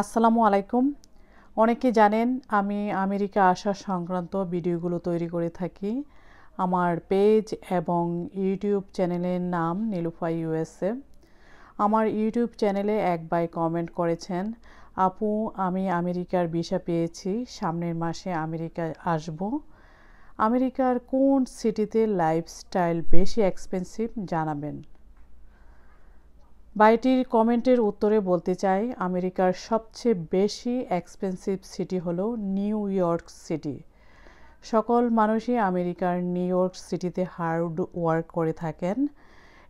আসসালামু আলাইকুম। অনেকে জানেন আমি আমেরিকা আসা সংক্রান্ত ভিডিওগুলো তৈরি করে থাকি। আমার পেজ এবং ইউটিউব চ্যানেলের নাম নীলুফা ইউএসএ। আমার ইউটিউব চ্যানেলে এক ভাই কমেন্ট করেছেন, আপু আমি আমেরিকার ভিসা পেয়েছি, সামনের মাসে আমেরিকায় আসব। আমেরিকার কোন সিটিতে লাইফস্টাইল বেশি এক্সপেন্সিভ জানাবেন। ভাইটির কমেন্টের উত্তরে বলতে চাই, আমেরিকার সবচেয়ে বেশি এক্সপেন্সিভ সিটি হলো নিউ ইয়র্ক সিটি। সকল মানুষই আমেরিকার নিউ ইয়র্ক সিটিতে হার্ড ওয়ার্ক করে থাকেন।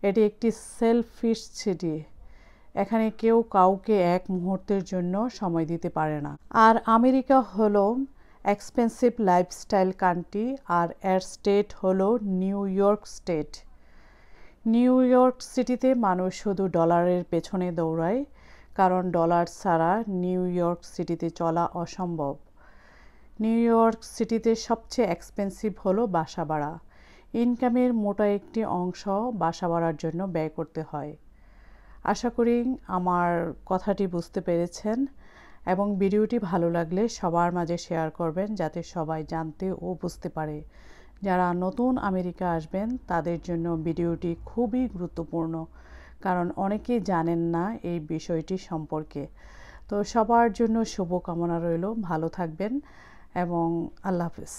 এটি একটি সেলফিশ সিটি। এখানে কেউ কাউকে এক মুহূর্তের জন্য সময় দিতে পারে না। আর আমেরিকা হলো এক্সপেন্সিভ লাইফস্টাইল কান্ট্রি, আর এর স্টেট হলো new York state. New York সিটিতে মানুষ শুধু ডলারের পেছনে দৌড়ায়, কারণ ডলার ছাড়া নিউ ইয়র্ক সিটিতে চলা অসম্ভব। নিউ ইয়র্ক সিটিতে সবচেয়ে এক্সপেন্সিভ হলো বাসা ভাড়া। ইনকামের মোটা একটি অংশ বাসা ভাড়ার জন্য ব্যয় করতে হয়। আশা করি আমার কথাটি বুঝতে পেরেছেন এবং ভিডিওটি ভালো লাগলে সবার মাঝে শেয়ার করবেন, যাতে সবাই জানতে ও বুঝতে পারে। যারা নতুন আমেরিকা আসবেন তাদের জন্য ভিডিওটি খুবই গুরুত্বপূর্ণ, কারণ অনেকেই জানেন না এই বিষয়টি সম্পর্কে। তো সবার জন্য শুভকামনা রইল, ভালো থাকবেন এবং আল্লাহ হাফেজ।